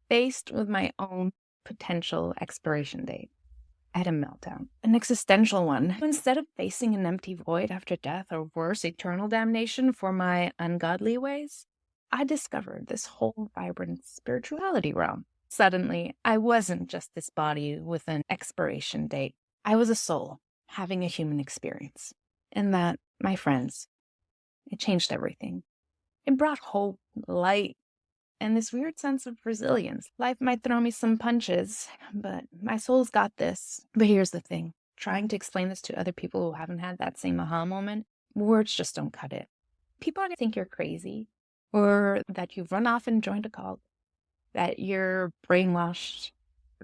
faced with my own potential expiration date. I had a meltdown, an existential one. Instead of facing an empty void after death or worse, eternal damnation for my ungodly ways, I discovered this whole vibrant spirituality realm. Suddenly, I wasn't just this body with an expiration date. I was a soul having a human experience. And that, my friends, it changed everything. It brought hope, light, and this weird sense of resilience. Life might throw me some punches, but my soul's got this. But here's the thing. Trying to explain this to other people who haven't had that same aha moment, words just don't cut it. People are going to think you're crazy, or that you've run off and joined a cult, that you're brainwashed,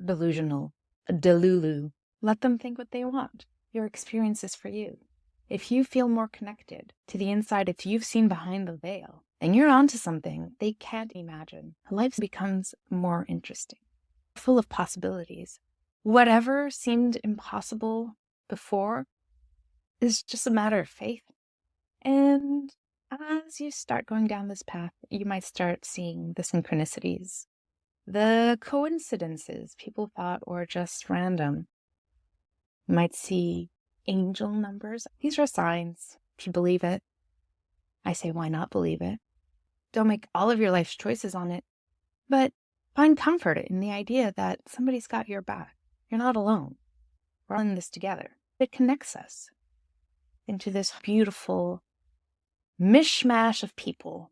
delusional, a delulu. Let them think what they want. Your experience is for you. If you feel more connected to the inside, if you've seen behind the veil, and you're onto something they can't imagine, life becomes more interesting, full of possibilities. Whatever seemed impossible before is just a matter of faith. And as you start going down this path, you might start seeing the synchronicities, the coincidences people thought were just random. You might see angel numbers. These are signs. If you believe it, I say, why not believe it? Don't make all of your life's choices on it, but find comfort in the idea that somebody's got your back. You're not alone. We're all in this together. It connects us into this beautiful mishmash of people.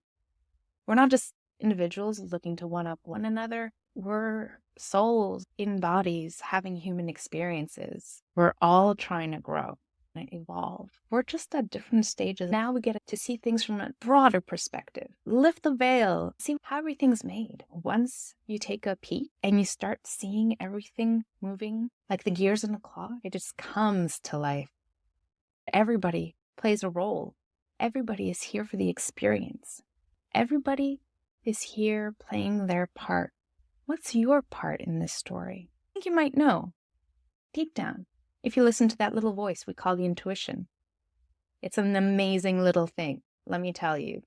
We're not just individuals looking to one-up one another. We're souls in bodies having human experiences. We're all trying to grow and evolve. We're just at different stages. Now we get to see things from a broader perspective. Lift the veil. See how everything's made. Once you take a peek and you start seeing everything moving like the gears in a clock, it just comes to life. Everybody plays a role. Everybody is here for the experience. Everybody is here playing their part. What's your part in this story? I think you might know, deep down, if you listen to that little voice we call the intuition. It's an amazing little thing, let me tell you.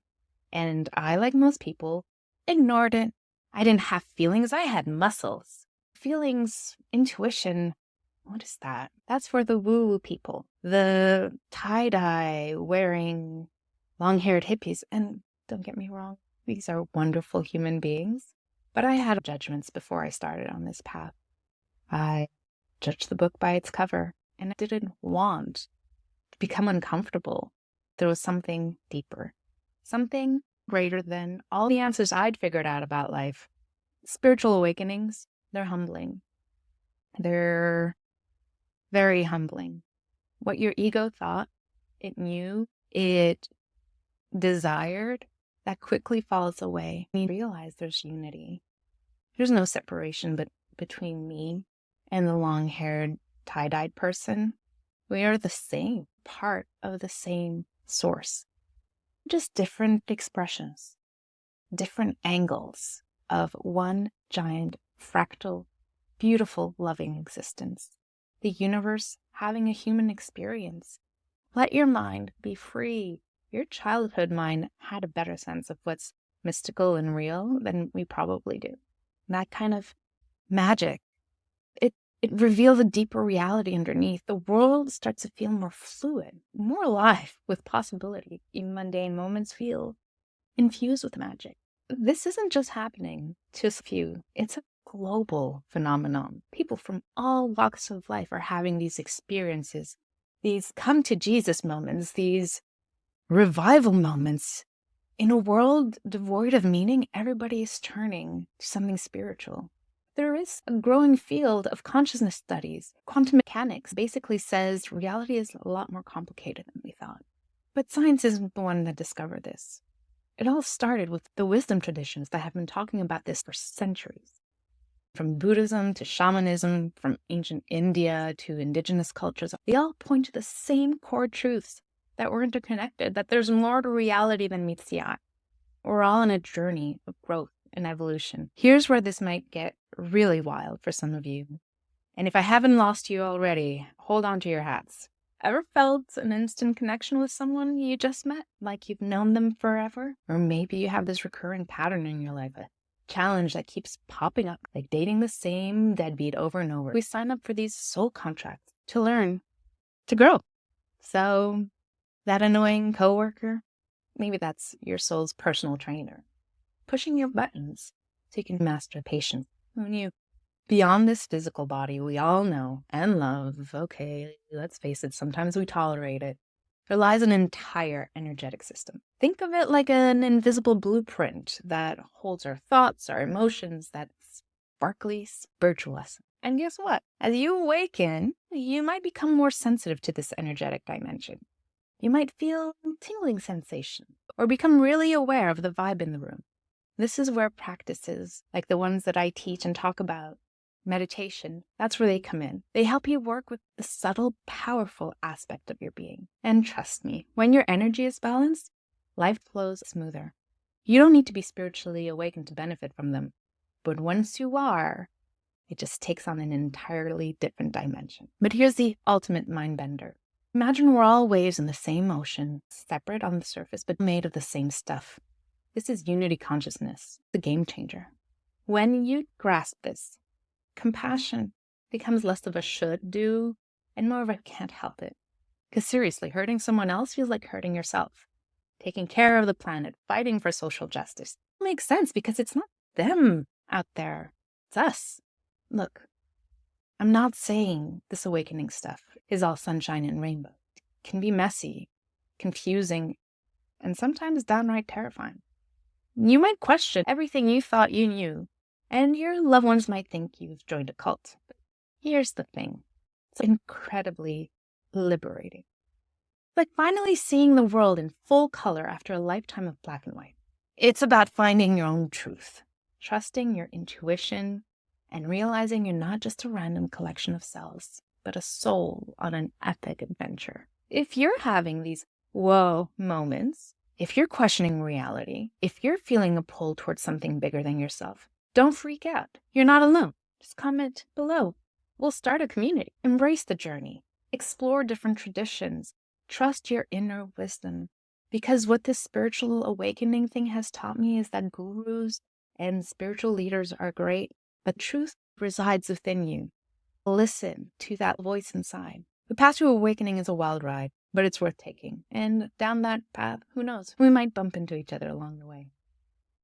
And I, like most people, ignored it. I didn't have feelings, I had muscles. Feelings, intuition, what is that? That's for the woo-woo people. The tie-dye wearing long-haired hippies. And don't get me wrong, these are wonderful human beings. But I had judgments before I started on this path. I judged the book by its cover, and I didn't want to become uncomfortable. There was something deeper, something greater than all the answers I'd figured out about life. Spiritual awakenings, they're humbling. They're very humbling. What your ego thought it knew, it desired, that quickly falls away. You realize there's unity. There's no separation between me and the long-haired, tie-dyed person. We are the same, part of the same source. Just different expressions, different angles of one giant, fractal, beautiful, loving existence. The universe having a human experience. Let your mind be free. Your childhood mind had a better sense of what's mystical and real than we probably do. That kind of magic, it reveals a deeper reality underneath. The world starts to feel more fluid, more alive with possibility. Even mundane moments feel infused with magic. This isn't just happening to a few. It's a global phenomenon. People from all walks of life are having these experiences, these come to Jesus moments, these revival moments. In a world devoid of meaning, everybody is turning to something spiritual. There is a growing field of consciousness studies. Quantum mechanics basically says reality is a lot more complicated than we thought. But science isn't the one that discovered this. It all started with the wisdom traditions that have been talking about this for centuries. From Buddhism to shamanism, from ancient India to indigenous cultures, they all point to the same core truths, that we're interconnected, that there's more to reality than meets the eye. We're all on a journey of growth and evolution. Here's where this might get really wild for some of you. And if I haven't lost you already, hold on to your hats. Ever felt an instant connection with someone you just met? Like you've known them forever? Or maybe you have this recurring pattern in your life, a challenge that keeps popping up, like dating the same deadbeat over and over. We sign up for these soul contracts to learn, to grow. So that annoying coworker, maybe that's your soul's personal trainer, pushing your buttons so you can master patience. Who knew? Beyond this physical body we all know and love, okay, let's face it, sometimes we tolerate it, there lies an entire energetic system. Think of it like an invisible blueprint that holds our thoughts, our emotions, that sparkly spiritual essence. And guess what? As you awaken, you might become more sensitive to this energetic dimension. You might feel tingling sensation or become really aware of the vibe in the room. This is where practices like the ones that I teach and talk about, meditation, that's where they come in. They help you work with the subtle, powerful aspect of your being. And trust me, when your energy is balanced, life flows smoother. You don't need to be spiritually awakened to benefit from them. But once you are, it just takes on an entirely different dimension. But here's the ultimate mind bender. Imagine we're all waves in the same ocean, separate on the surface, but made of the same stuff. This is unity consciousness, the game changer. When you grasp this, compassion becomes less of a should do and more of a can't help it. Because seriously, hurting someone else feels like hurting yourself. Taking care of the planet, fighting for social justice. It makes sense because it's not them out there, it's us. Look, I'm not saying this awakening stuff is all sunshine and rainbow. It can be messy, confusing, and sometimes downright terrifying. You might question everything you thought you knew, and your loved ones might think you've joined a cult. But here's the thing. It's incredibly liberating. It's like finally seeing the world in full color after a lifetime of black and white. It's about finding your own truth, trusting your intuition, and realizing you're not just a random collection of cells, but a soul on an epic adventure. If you're having these whoa moments, if you're questioning reality, if you're feeling a pull towards something bigger than yourself, don't freak out. You're not alone. Just comment below. We'll start a community. Embrace the journey. Explore different traditions. Trust your inner wisdom. Because what this spiritual awakening thing has taught me is that gurus and spiritual leaders are great, but truth resides within you. Listen to that voice inside. The path to awakening is a wild ride, but it's worth taking. And down that path, who knows? We might bump into each other along the way.